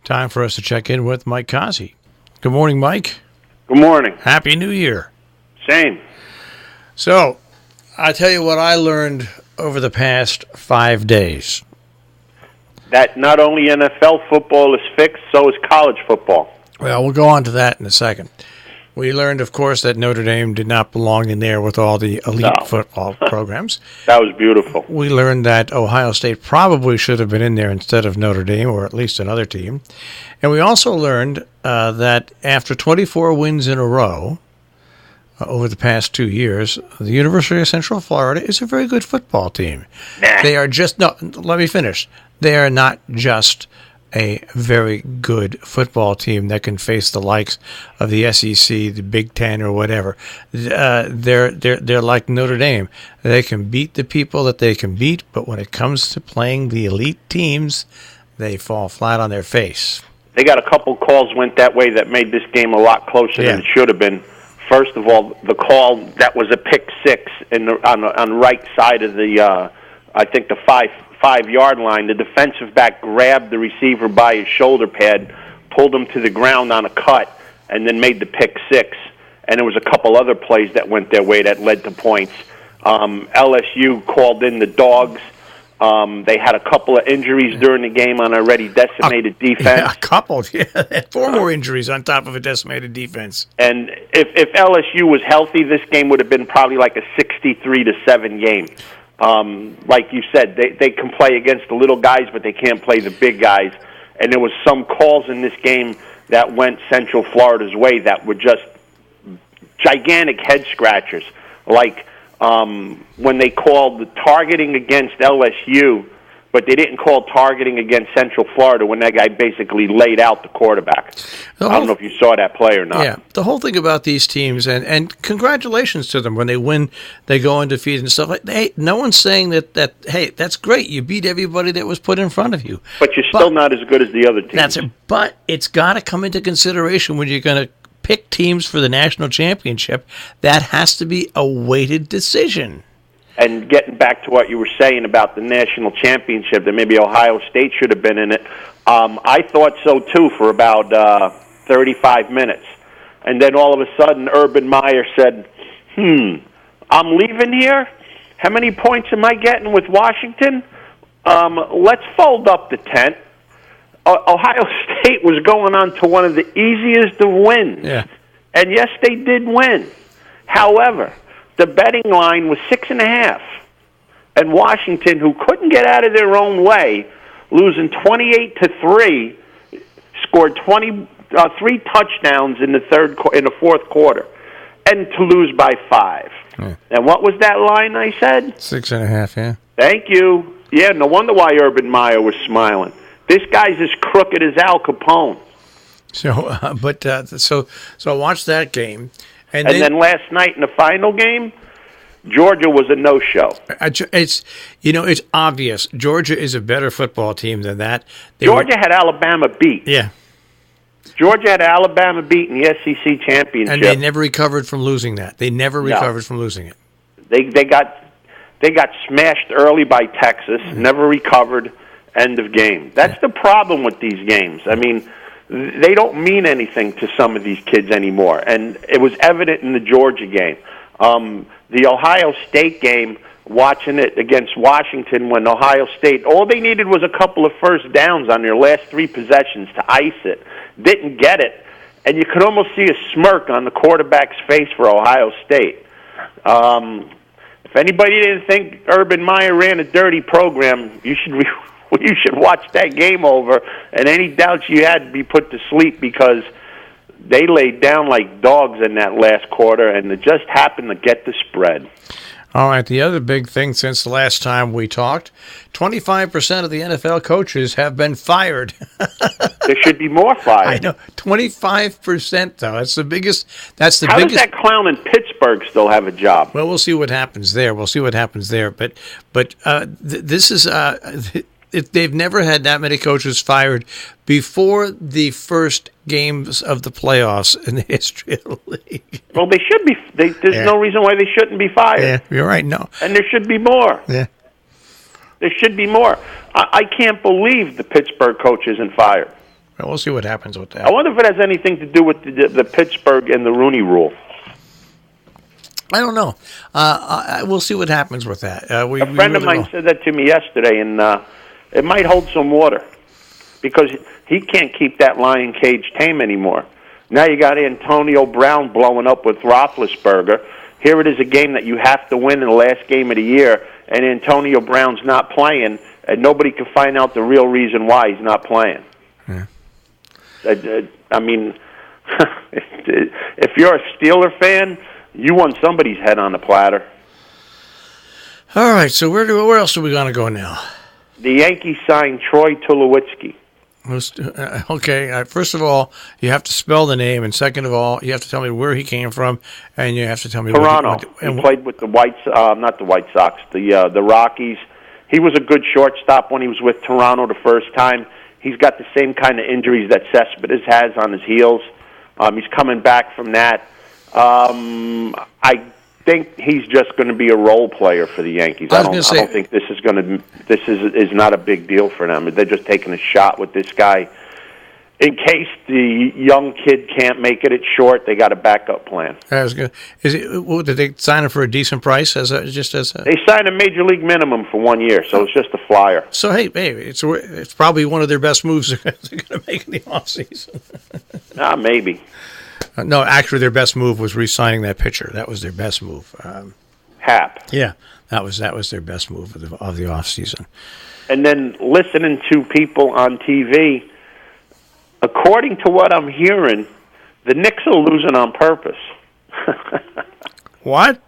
Time for us to check in with Mike Cozzi. Good morning, Mike. Good morning. Happy New Year. Same. So, I'll tell you what I learned over the past 5 days. That not only NFL football is fixed, so is college football. Well, we'll go on to that in a second. We learned, of course, that Notre Dame did not belong in there with all the elite football programs. That was beautiful. We learned that Ohio State probably should have been in there instead of Notre Dame, or at least another team. And we also learned that after 24 wins in a row over the past 2 years, the University of Central Florida is a very good football team. Nah. They are just, no, let me finish. They are not just a very good football team that can face the likes of the SEC, the Big Ten, or whatever. They're like Notre Dame. They can beat the people that they can beat, but when it comes to playing the elite teams, they fall flat on their face. They got a couple calls went that way that made this game a lot closer than it should have been. First of all, the call that was a pick six on the right side of the, I think the 5-yard line. The defensive back grabbed the receiver by his shoulder pad, pulled him to the ground on a cut, and then made the pick six. And there was a couple other plays that went their way that led to points. LSU called in the dogs. They had a couple of injuries during the game on a already decimated defense. Yeah, a couple. Yeah, 4 more injuries on top of a decimated defense. And if LSU was healthy, this game would have been probably like a 63-7 game. Like you said, they can play against the little guys, but they can't play the big guys. And there was some calls in this game that went Central Florida's way that were just gigantic head scratchers. Like when they called the targeting against LSU, but they didn't call targeting against Central Florida when that guy basically laid out the quarterback. I don't know if you saw that play or not. Yeah, the whole thing about these teams, and congratulations to them when they win, they go undefeated and stuff like that. Hey, no one's saying that, hey, that's great. You beat everybody that was put in front of you. But you're still not as good as the other teams. That's it. But it's got to come into consideration when you're going to pick teams for the national championship. That has to be a weighted decision. And getting back to what you were saying about the national championship, that maybe Ohio State should have been in it, I thought so too for about 35 minutes. And then all of a sudden, Urban Meyer said, I'm leaving here? How many points am I getting with Washington? Let's fold up the tent. Ohio State was going on to one of the easiest of wins. Yeah. And yes, they did win. However, the betting line was 6.5, and Washington, who couldn't get out of their own way, losing 28-3, scored 3 touchdowns in the fourth quarter, and to lose by 5. Yeah. And what was that line I said? 6.5. Yeah. Thank you. Yeah, no wonder why Urban Meyer was smiling. This guy's as crooked as Al Capone. So, so watch that game. And then last night in the final game, Georgia was a no-show. It's obvious. Georgia is a better football team than that. Georgia had Alabama beat. Yeah. Georgia had Alabama beat in the SEC championship. And they never recovered from losing that. They never recovered from losing it. They got smashed early by Texas, never recovered, end of game. That's the problem with these games. I mean, they don't mean anything to some of these kids anymore, and it was evident in the Georgia game. The Ohio State game, watching it against Washington when Ohio State, all they needed was a couple of first downs on their last 3 possessions to ice it. Didn't get it, and you could almost see a smirk on the quarterback's face for Ohio State. If anybody didn't think Urban Meyer ran a dirty program, you should watch that game over, and any doubts you had be put to sleep, because they laid down like dogs in that last quarter, and it just happened to get the spread. All right, the other big thing since the last time we talked, 25% of the NFL coaches have been fired. There should be more fired. I know, 25% though. That's the biggest. How does that clown in Pittsburgh still have a job? Well, we'll see what happens there. But this is. They've never had that many coaches fired before the first games of the playoffs in the history of the league. Well, they should be. There's no reason why they shouldn't be fired. Yeah, you're right. No, and there should be more. Yeah, there should be more. I can't believe the Pittsburgh coach isn't fired. Well, we'll see what happens with that. I wonder if it has anything to do with the Pittsburgh and the Rooney Rule. I don't know. We'll see what happens with that. A friend of mine said that to me yesterday, and it might hold some water because he can't keep that lion cage tame anymore. Now you got Antonio Brown blowing up with Roethlisberger. Here it is, a game that you have to win in the last game of the year, and Antonio Brown's not playing, and nobody can find out the real reason why he's not playing. Yeah. I mean, if you're a Steeler fan, you want somebody's head on the platter. All right, so where else are we going to go now? The Yankees signed Troy Tulowitzki. Okay, first of all, you have to spell the name, and second of all, you have to tell me where he came from, and you have to tell me Toronto. He played with the not the White Sox, the Rockies. He was a good shortstop when he was with Toronto the first time. He's got the same kind of injuries that Cespedes has on his heels. He's coming back from that. I think he's just going to be a role player for the Yankees. I don't think this is going to. This is not a big deal for them. They're just taking a shot with this guy in case the young kid can't make it at short. They got a backup plan. That was good. Did they sign him for a decent price? They signed a major league minimum for 1 year, so it's just a flyer. So hey, it's probably one of their best moves they're going to make in the offseason. Maybe. No, actually, their best move was re-signing that pitcher. That was their best move. Hap. Yeah, that was their best move of the offseason. And then listening to people on TV, according to what I'm hearing, the Knicks are losing on purpose. What?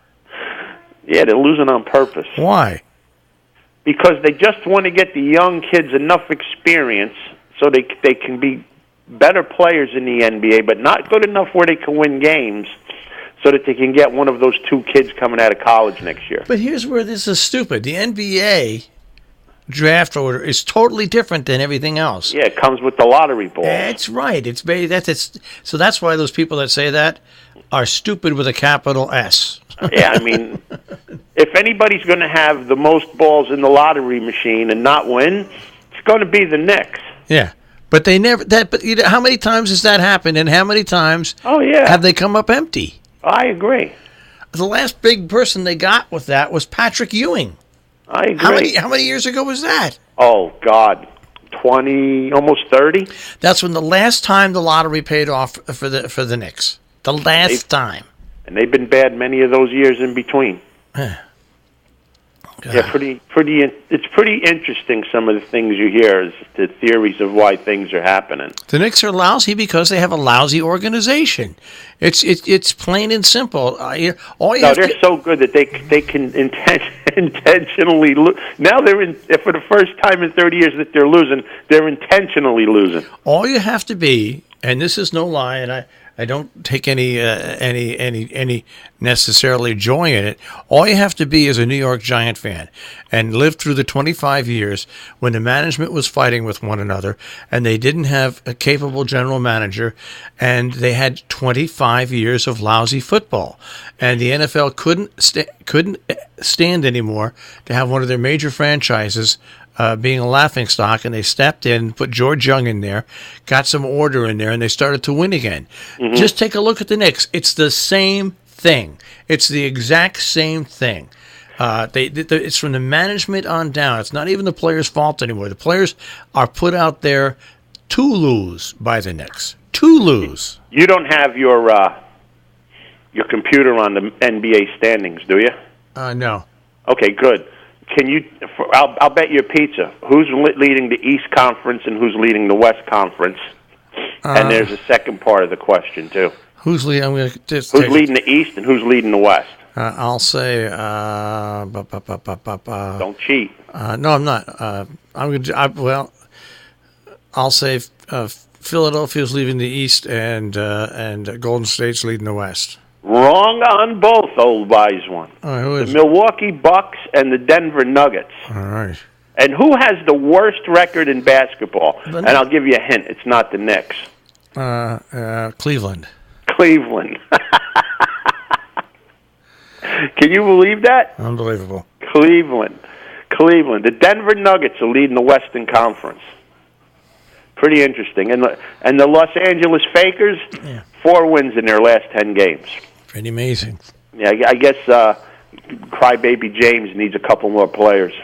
Yeah, they're losing on purpose. Why? Because they just want to get the young kids enough experience so they can be better players in the NBA, but not good enough where they can win games so that they can get one of those two kids coming out of college next year. But here's where this is stupid. The NBA draft order is totally different than everything else. Yeah, it comes with the lottery ball. That's right. So that's why those people that say that are stupid with a capital S. Yeah, I mean, if anybody's going to have the most balls in the lottery machine and not win, it's going to be the Knicks. Yeah. But they never. But how many times has that happened, and how many times? Have they come up empty? I agree. The last big person they got with that was Patrick Ewing. I agree. How many years ago was that? Oh God, 20, almost 30. That's when the last time the lottery paid off for the Knicks. The last time. And they've been bad many of those years in between. Yeah, it's pretty interesting, some of the things you hear, is the theories of why things are happening. The Knicks are lousy because they have a lousy organization. It's plain and simple. They're so good that they can intentionally lose. Now for the first time in 30 years that they're losing, they're intentionally losing. All you have to be, and this is no lie, and I don't take any necessarily joy in it. All you have to be is a New York Giant fan and live through the 25 years when the management was fighting with one another and they didn't have a capable general manager and they had 25 years of lousy football. And the NFL couldn't stand anymore to have one of their major franchises being a laughingstock, and they stepped in, put George Young in there, got some order in there, and they started to win again. Mm-hmm. Just take a look at the Knicks. It's the same thing. It's the exact same thing. It's from the management on down. It's not even the players' fault anymore. The players are put out there to lose by the Knicks. To lose. You don't have your computer on the NBA standings, do you? No. Okay, good. Can you? I'll bet you a pizza. Who's leading the East Conference and who's leading the West Conference? And there's a second part of the question too. Who's leading? Who's leading the East and who's leading the West? I'll say. Don't cheat. No, I'm not. I'll say Philadelphia's leading the East and Golden State's leading the West. Wrong on both, old wise one. Who is the Milwaukee Bucks and the Denver Nuggets. All right. And who has the worst record in basketball? And I'll give you a hint. It's not the Knicks. Cleveland. Cleveland. Can you believe that? Unbelievable. Cleveland. The Denver Nuggets are leading the Western Conference. Pretty interesting. And the Los Angeles Fakers, 4 wins in their last 10 games. Pretty amazing. Yeah, I guess Crybaby James needs a couple more players.